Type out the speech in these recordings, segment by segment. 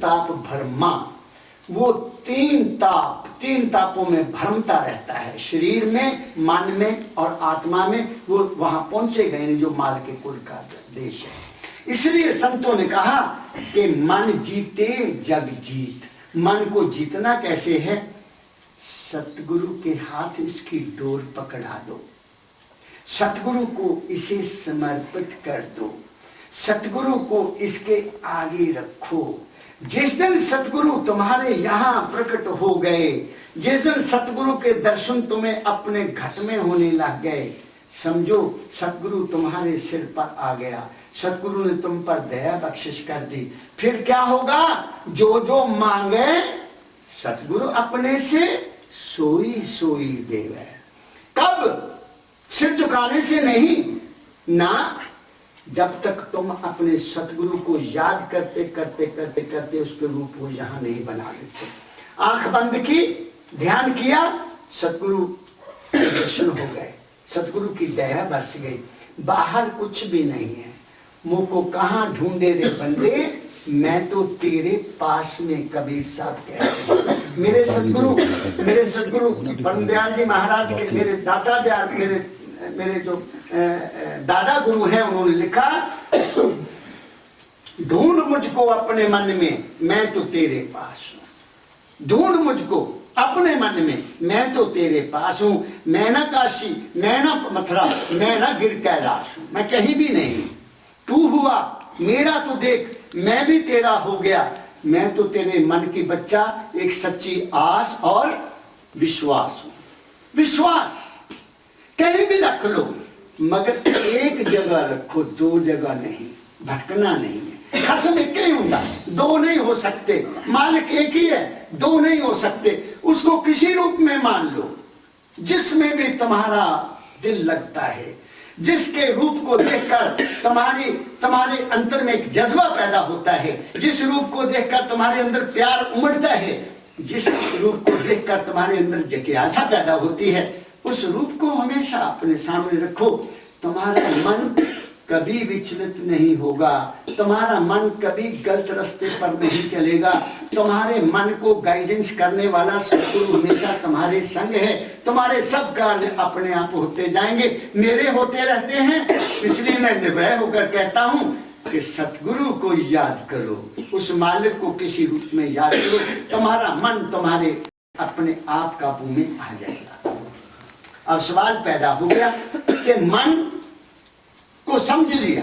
ताप भरमा, वो तीन तापों में भ्रमता रहता है, शरीर में, मन में और आत्मा में। वो वहां पहुंचे गए जो माल के कुल का देश है। इसलिए संतों ने कहा कि मन जीते जग जीत। मन को जीतना कैसे है? सतगुरु के हाथ इसकी डोर पकड़ा दो, सतगुरु को इसे समर्पित कर दो, सतगुरु को इसके आगे रखो। जिस दिन सतगुरु तुम्हारे यहाँ प्रकट हो गए, जिस दिन सतगुरु के दर्शन तुम्हें अपने घट में होने लग गए, समझो सतगुरु तुम्हारे सिर पर आ गया, सतगुरु ने तुम पर दया बख्शिश कर दी। फिर क्या होगा? जो जो मांगे सतगुरु अपने से सोई सोई देवे। कब? सिर झुकाने से नहीं ना, जब तक तुम अपने सतगुरु को याद करते करते करते करते उसके रूप को यहां नहीं बना लेते। आंख बंद की, ध्यान किया, सतगुरु दर्शन हो गए, सतगुरु की दया बरस गई। बाहर कुछ भी नहीं है। मुंह को कहां ढूंढे रे बंदे, मैं तो तेरे पास में, कबीर साहब कहते हैं। मेरे सतगुरु परमदयाल जी महाराज के, मेरे दादा दयाल, मेरे जो दादा गुरु हैं, उन्होंने लिखा, ढूंढ मुझको अपने मन में, मैं तो तेरे पास हूं। ढूंढ मुझको अपने मन में, मैं तो तेरे पास हूं। मैं ना काशी, मैं ना मथुरा, मैं ना गिर कैलाश हूं, मैं कहीं भी नहीं। तू हुआ मेरा तो देख, मैं भी तेरा हो गया। मैं तो तेरे मन की बच्चा, एक सच्ची आस और विश्वास हूं। विश्वास कहीं भी रख लो, मगर एक जगह रखो, दो जगह नहीं। भटकना नहीं है। खसम एक ही होगा, दो नहीं हो सकते। मालिक एक ही है, दो नहीं हो सकते। उसको किसी रूप में मान लो, जिसमें भी तुम्हारा दिल लगता है, जिसके रूप को देखकर तुम्हारे अंतर में एक जज्बा पैदा होता है, जिस रूप को देखकर तुम्हारे अंदर प्यार उमड़ता है, जिस रूप को देखकर तुम्हारे अंदर जिज्ञासा पैदा होती है, उस रूप को हमेशा अपने सामने रखो। तुम्हारा मन कभी विचलित नहीं होगा, तुम्हारा मन कभी गलत रास्ते पर नहीं चलेगा। तुम्हारे मन को गाइडेंस करने वाला सतगुरु हमेशा तुम्हारे संग है। तुम्हारे सब कार्य अपने आप होते जाएंगे, मेरे होते रहते हैं। इसलिए मैं निर्भय होकर कहता हूं कि सतगुरु को याद करो, उस मालिक को किसी रूप में याद करो, तुम्हारा मन तुम्हारे अपने आप काबू में आ जाएगा। अब सवाल पैदा हो गया कि मन को समझ लिया,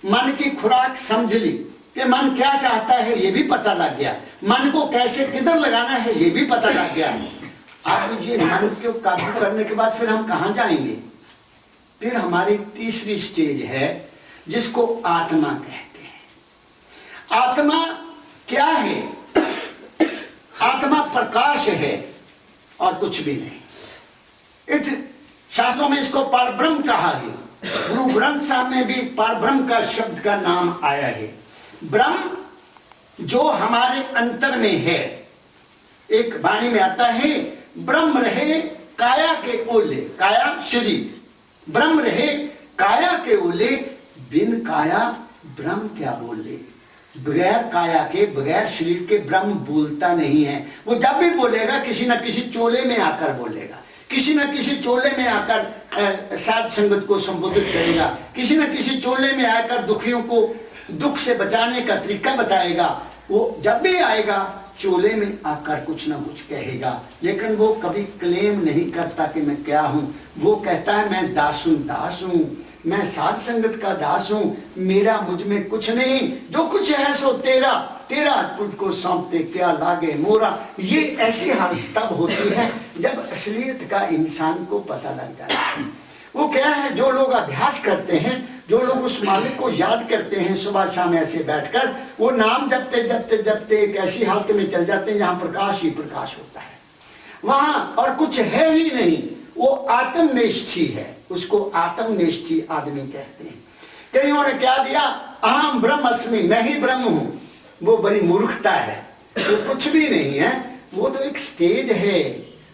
मन की खुराक समझ ली, कि मन क्या चाहता है ये भी पता लग गया, मन को कैसे किधर लगाना है ये भी पता लग गया। अब ये मन को काबू करने के बाद फिर हम कहां जाएंगे? फिर हमारी तीसरी स्टेज है जिसको आत्मा कहते हैं। आत्मा क्या है? आत्मा प्रकाश है और कुछ भी नहीं। शास्त्रों में इसको परब्रह्म कहा है। गुरु ग्रंथ साहब में भी परब्रह्म का शब्द का नाम आया है। ब्रह्म जो हमारे अंतर में है, एक वाणी में आता है, ब्रह्म रहे काया के ओले, काया शरीर, ब्रह्म रहे काया के ओले, बिन काया ब्रह्म क्या बोले। बगैर काया के, बगैर शरीर के ब्रह्म बोलता नहीं है। वो जब भी बोलेगा किसी न किसी चोले में आकर बोलेगा, किसी न किसी चोले में आकर साध संगत को संबोधित करेगा, किसी न किसी चोले में आकर दुखियों को दुख से बचाने का तरीका बताएगा। वो जब भी आएगा चोले में आकर कुछ ना कुछ कहेगा, लेकिन वो कभी क्लेम नहीं करता कि मैं क्या हूं। वो कहता है मैं दास हूं, मैं साध संगत का दास हूं, मेरा मुझ में कुछ नहीं, जो कुछ है सो तेरा, तेरा तुझको सौंपते क्या लागे मोरा। ये ऐसी हालत तब होती है जब असलियत का इंसान को पता लग जाता है। वो क्या है, जो लोग अभ्यास करते हैं, जो लोग उस मालिक को याद करते हैं सुबह शाम ऐसे बैठकर, वो नाम जपते जपते जपते एक ऐसी हालत में चल जाते हैं जहां प्रकाश ही प्रकाश होता है, वहां और कुछ है ही नहीं। वो आत्मनिष्ठी है, उसको आत्मनिष्ठी आदमी कहते हैं। कईयों ने क्या दिया, अहम ब्रह्मस्मि, मैं ही ब्रह्म हूं। वो बड़ी मूर्खता है, वो कुछ भी नहीं है। वो तो एक स्टेज है,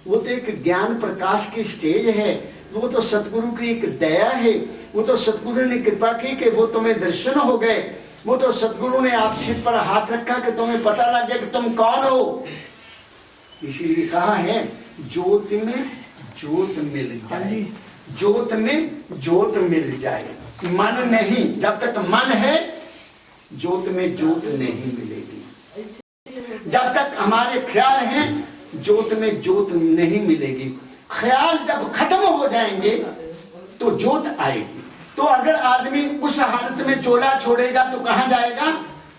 वो तो एक ज्ञान प्रकाश की स्टेज है, वो तो सतगुरु की एक दया है, वो तो सतगुरु ने कृपा की कि वो तुम्हें दर्शन हो गए। वो तो सदगुरु ने आप सिर पर हाथ रखा कि तुम्हें पता लग गया कि तुम कौन हो। इसीलिए कहा है ज्योत में ज्योत मिल जाए, ज्योत में ज्योत मिल जाए। मन नहीं, जब तक मन है ज्योत में ज्योत नहीं मिलेगी। जब तक हमारे ख्याल हैं ज्योत में ज्योत नहीं मिलेगी। ख्याल जब खत्म हो जाएंगे तो ज्योत आएगी। तो अगर आदमी उस हालत में चोला छोड़ेगा तो कहां जाएगा?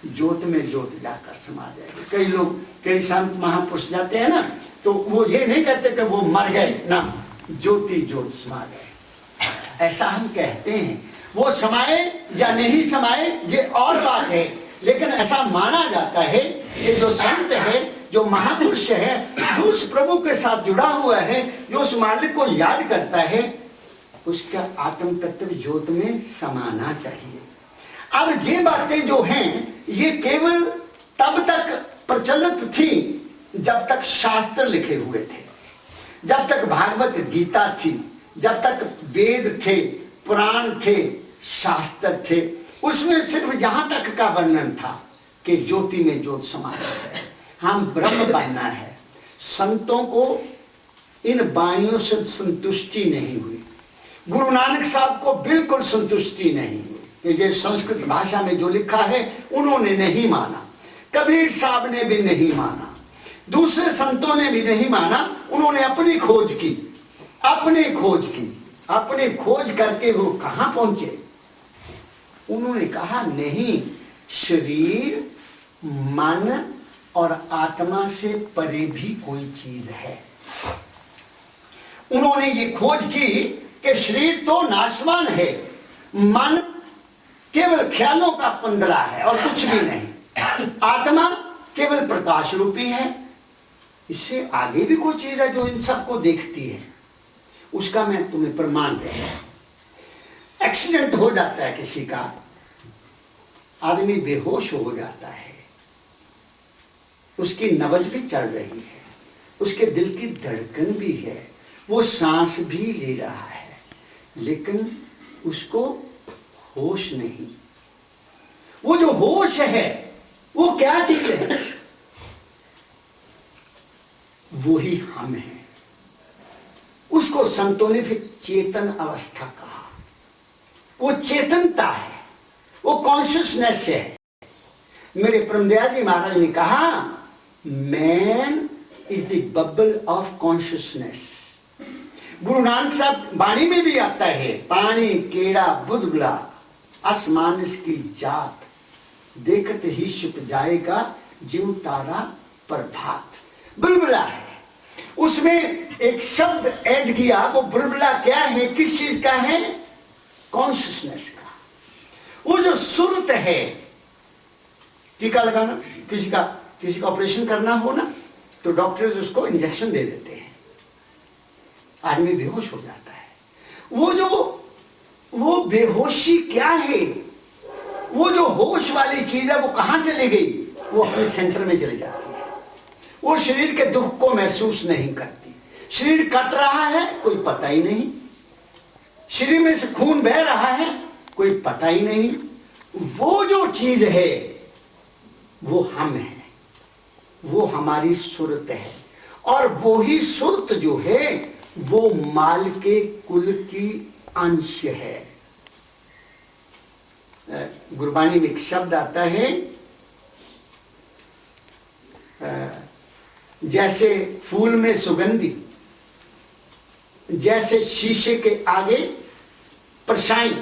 ज्योत में ज्योत जाकर समा जाएगी। कई लोग, कई संत महापुरुष जाते हैं ना, तो वो ये नहीं कहते कि वो मर गए ना, ज्योति ज्योत समा गए, ऐसा हम कहते हैं। वो समाये या नहीं समाये ये और बात है, लेकिन ऐसा माना जाता है कि जो संत है, जो महापुरुष है, जो उस प्रभु के साथ जुड़ा हुआ है, जो उस मालिक को याद करता है, उसका आत्म तत्व ज्योत में समाना चाहिए। अब ये बातें जो हैं ये केवल तब तक प्रचलित थी जब तक शास्त्र लिखे हुए थे, जब तक भागवत गीता थी, जब तक वेद थे, पुराण थे, शास्त्र थे। उसमें सिर्फ यहां तक का वर्णन था कि ज्योति में ज्योत समाना है, हम ब्रह्म बनना है। संतों को इन वाणियों से संतुष्टि नहीं हुई। गुरु नानक साहब को बिल्कुल संतुष्टि नहीं हुई। ये संस्कृत भाषा में जो लिखा है उन्होंने नहीं माना, कबीर साहब ने भी नहीं माना, दूसरे संतों ने भी नहीं माना। उन्होंने अपनी खोज की, अपनी खोज की, अपनी खोज करके वो कहां पहुंचे? उन्होंने कहा नहीं, शरीर, मन और आत्मा से परे भी कोई चीज है। उन्होंने ये खोज की कि शरीर तो नाशवान है, मन केवल ख्यालों का पंदरा है और कुछ भी नहीं, आत्मा केवल प्रकाश रूपी है। इससे आगे भी कोई चीज है जो इन सबको देखती है। उसका मैं तुम्हें प्रमाण दूंगा। एक्सीडेंट हो जाता है किसी का, आदमी बेहोश हो जाता है, उसकी नब्ज भी चल रही है, उसके दिल की धड़कन भी है, वो सांस भी ले रहा है, लेकिन उसको होश नहीं। वो जो होश है वो क्या चीज है? वो ही हम हैं। उसको संतों ने फिर चेतन अवस्था कहा। वो चेतनता है, वो कॉन्शियसनेस है। मेरे परमदयाल जी महाराज ने कहा, man is the bubble of consciousness. Guru Nanak साहब वाणी में भी आता है, पानी केरा बुदबुला आसमान इसकी जात, देखत ही छुप जाएगा जीव तारा प्रभात। बुलबुला है, उसमें एक शब्द ऐड किया। वो बुलबुला क्या है, किस चीज का है? कॉन्शियसनेस का। वो जो सुरत है, टीका लगाना, किसी का ऑपरेशन करना हो ना, तो डॉक्टर्स उसको इंजेक्शन दे देते हैं, आदमी बेहोश हो जाता है। वो बेहोशी क्या है? वो जो होश वाली चीज है वो कहां चली गई? वो अपने सेंटर में चली जाती है। वो शरीर के दुख को महसूस नहीं करती। शरीर कट रहा है, कोई पता ही नहीं। शरीर में से खून बह रहा है, कोई पता ही नहीं। वो जो चीज है वो हम है, वो हमारी सुरत है। और वो ही सुरत जो है वो माल के कुल की अंश है। गुरबानी में एक शब्द आता है, जैसे फूल में सुगंधी, जैसे शीशे के आगे परछाई,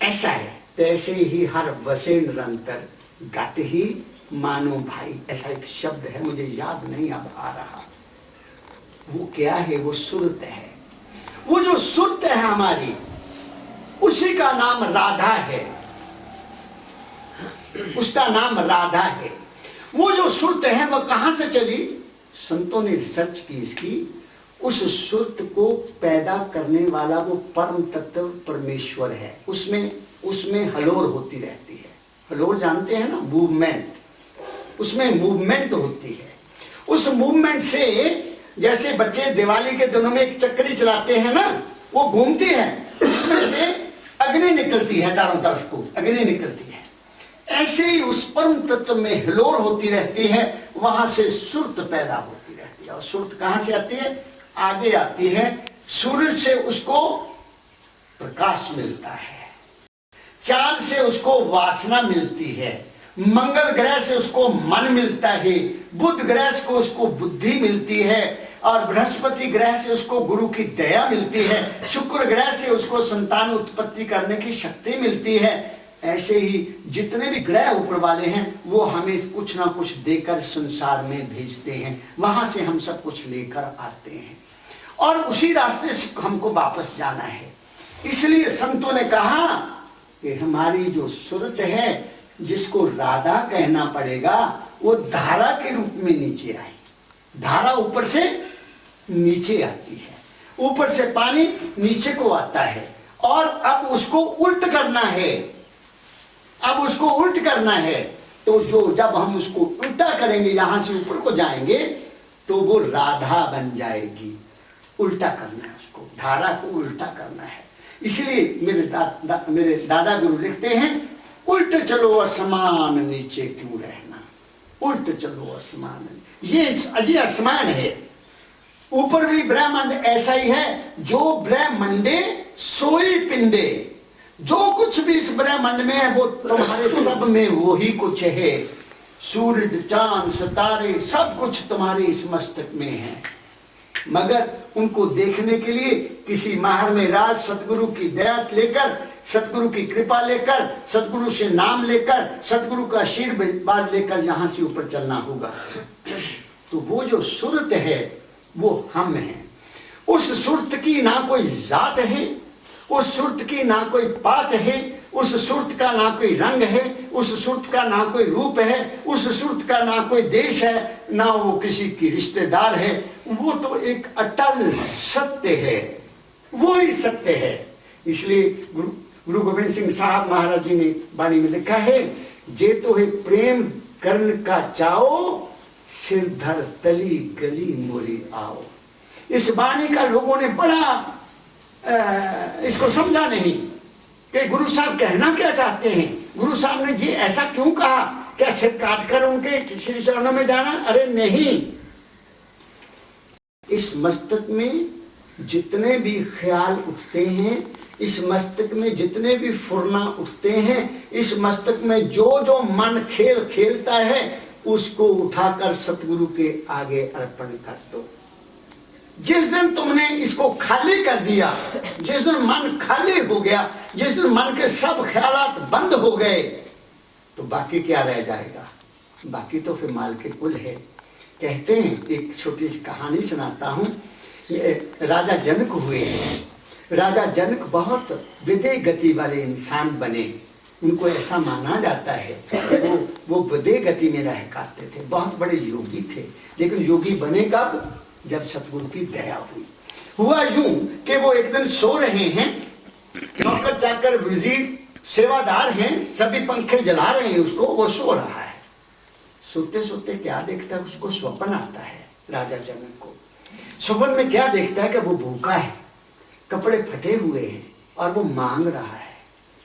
ऐसा है तैसे ही हर वसे निरंतर गत ही मानो भाई। ऐसा एक शब्द है, मुझे याद नहीं अब आ रहा। वो क्या है? वो सुरत है। वो जो सुरत है हमारी, उसी का नाम राधा है, उसका नाम राधा है। वो जो सुरत है वो कहां से चली? संतों ने रिसर्च की इसकी। उस सुरत को पैदा करने वाला वो परम तत्व परमेश्वर है। उसमें हलोर होती रहती है। हलोर जानते हैं ना, मूवमेंट। उसमें मूवमेंट होती है। उस मूवमेंट से, जैसे बच्चे दिवाली के दिनों में एक चक्री चलाते हैं ना, वो घूमती है, उसमें से अग्नि निकलती है, चारों तरफ को अग्नि निकलती है। ऐसे ही उस परम तत्व में हिलोर होती रहती है, वहां से सुरत पैदा होती रहती है। और सुरत कहां से आती है? आगे आती है, सूरज से उसको प्रकाश मिलता है, चांद से उसको वासना मिलती है, मंगल ग्रह से उसको मन मिलता है, बुध ग्रह से उसको बुद्धि मिलती है, और बृहस्पति ग्रह से उसको गुरु की दया मिलती है, शुक्र ग्रह से उसको संतान उत्पत्ति करने की शक्ति मिलती है। ऐसे ही जितने भी ग्रह ऊपर वाले हैं वो हमें कुछ ना कुछ देकर संसार में भेजते हैं, वहां से हम सब कुछ लेकर आते हैं और उसी रास्ते से हमको वापस जाना है। इसलिए संतों ने कहा कि हमारी जो सूरत है, जिसको राधा कहना पड़ेगा, वो धारा के रूप में नीचे आई। धारा ऊपर से नीचे आती है, ऊपर से पानी नीचे को आता है, और अब उसको उल्ट करना है। अब उसको उल्ट करना है, तो जो जब हम उसको उल्टा करेंगे, यहां से ऊपर को जाएंगे, तो वो राधा बन जाएगी। उल्टा करना है उसको, धारा को उल्टा करना है। इसलिए मेरे दादा गुरु लिखते हैं, उल्ट चलो असमान नीचे क्यों रहना, उल्ट चलो असमान। ये असमान है, ऊपर भी ब्रह्मांड ऐसा ही है। जो ब्रह्मंडे सोई पिंडे, जो कुछ भी इस ब्रह्मांड में है वो तुम्हारे सब में वो ही कुछ है। सूरज, चांद, सितारे सब कुछ तुम्हारे इस मस्तक में है, मगर उनको देखने के लिए किसी माहर में राज सतगुरु की दया लेकर, सतगुरु की कृपा लेकर, सतगुरु से नाम लेकर, सतगुरु का आशीर्वाद लेकर यहां से ऊपर चलना होगा। तो वो जो सुरत है वो हम हैं। उस सुरत की ना कोई जात है, उस सुरत की ना कोई पात है, उस सुरत का ना कोई रंग है, उस सुरत का ना कोई रूप है, उस सुरत का ना कोई देश है, ना वो किसी की रिश्तेदार है। वो तो एक अटल सत्य है, वो ही सत्य है। इसलिए गुरु गोविंद सिंह साहब महाराज जी ने वाणी में लिखा है, जे तो है प्रेम कर्ण का चाओ, सिर धर तली गली मोरी आओ। इस वाणी का लोगों ने बड़ा इसको समझा नहीं कि गुरु साहब कहना क्या चाहते हैं। गुरु साहब ने जी ऐसा क्यों कहा, क्या सिर काट कर उनके श्री चरणों में जाना? अरे नहीं, इस मस्तक में जितने भी ख्याल उठते हैं, इस मस्तक में जितने भी फुरना उठते हैं, इस मस्तक में जो जो मन खेल खेलता है, उसको उठाकर सतगुरु के आगे अर्पण कर दो। जिस दिन तुमने इसको खाली कर दिया, जिस दिन मन खाली हो गया, जिस दिन मन के सब ख्यालात बंद हो गए, तो बाकी क्या रह जाएगा? बाकी तो फिर माल के कुल है। कहते हैं, एक छोटी सी कहानी सुनाता हूं। राजा जनक हुए। राजा जनक बहुत विदय गति वाले इंसान बने। उनको ऐसा माना जाता है कि वो विदय गति में रह करते थे, बहुत बड़े योगी थे। लेकिन योगी बने कब? जब सतगुरु की दया हुई। हुआ यूं कि वो एक दिन सो रहे हैं, नौकर चाकर वजीर सेवादार हैं, सभी पंखे जला रहे हैं उसको, वो सो रहा है। सोते सोते क्या देखता है, उसको स्वप्न आता है राजा जनक को। स्वप्न में क्या देखता है कि वो भूखा है, कपड़े फटे हुए हैं, और वो मांग रहा है,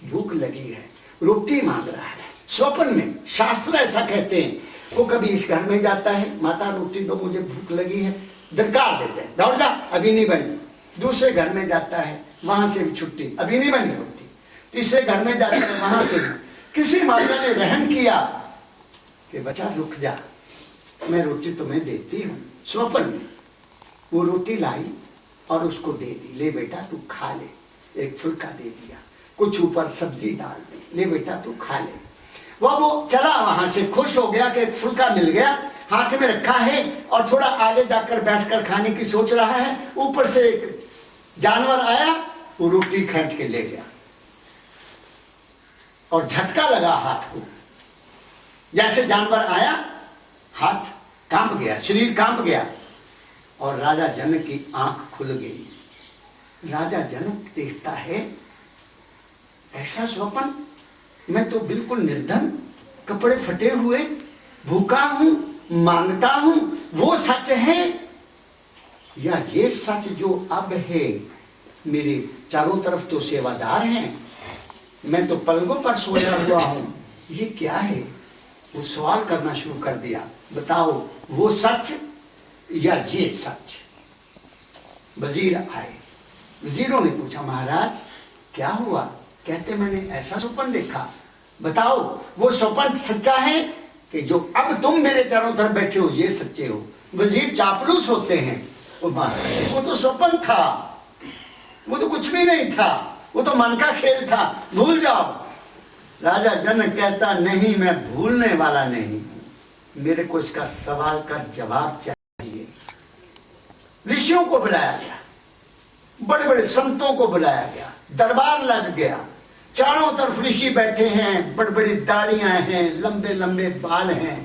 भूख लगी है, रोटी मांग रहा है। स्वप्न में शास्त्र ऐसा कहते हैं। वो कभी इस घर में जाता है, माता रोटी दो, मुझे भूख लगी है, दरकार देते हैं, दौड़ जा, अभी नहीं बनी। दूसरे घर में जाता है, वहां से भी छुट्टी, अभी नहीं बनी रोटी। तीसरे घर में जाता है, वहां से भी। किसी माता ने रहम किया कि बच्चा रुक जा, मैं रोटी तुम्हें देती हूँ। स्वप्न में वो रोटी लाई और उसको दे दी, ले बेटा तू खा ले। एक फुल्का दे दिया, कुछ ऊपर सब्जी डाल दी, ले बेटा तू खा ले। वो चला वहां से, खुश हो गया कि फुल्का मिल गया, हाथ में रखा है और थोड़ा आगे जाकर बैठकर खाने की सोच रहा है। ऊपर से एक जानवर आया, वो रोटी खींच के ले गया और झटका लगा हाथ को। जैसे जानवर आया, हाथ कांप गया, शरीर कांप गया, और राजा जनक की आंख खुल गई। राजा जनक देखता है, ऐसा स्वप्न, मैं तो बिल्कुल निर्धन, कपड़े फटे हुए, भूखा हूं, मांगता हूं, वो सच है या ये सच जो अब है? मेरे चारों तरफ तो सेवादार हैं, मैं तो पलंगों पर सोया हुआ हूं, ये क्या है? वो सवाल करना शुरू कर दिया, बताओ वो सच या ये सच? वजीर आए, वजीरों ने पूछा महाराज क्या हुआ? कहते मैंने ऐसा स्वप्न देखा, बताओ वो स्वप्न सच्चा है कि जो अब तुम मेरे चारों तरफ बैठे हो ये सच्चे हो? वजीर चापलूस होते हैं, वो महाराज वो तो स्वप्न था, वो तो कुछ भी नहीं था, वो तो मन का खेल था, भूल जाओ। राजा जनक कहता नहीं, मैं भूलने वाला नहीं हूं, मेरे को इसका सवाल का जवाब चाहिए। ऋषियों को बुलाया गया, बड़े बड़े संतों को बुलाया गया, दरबार लग गया, चारों तरफ ऋषि बैठे हैं, बड़ी बड़ी दाढ़ियां हैं, लंबे लंबे बाल हैं,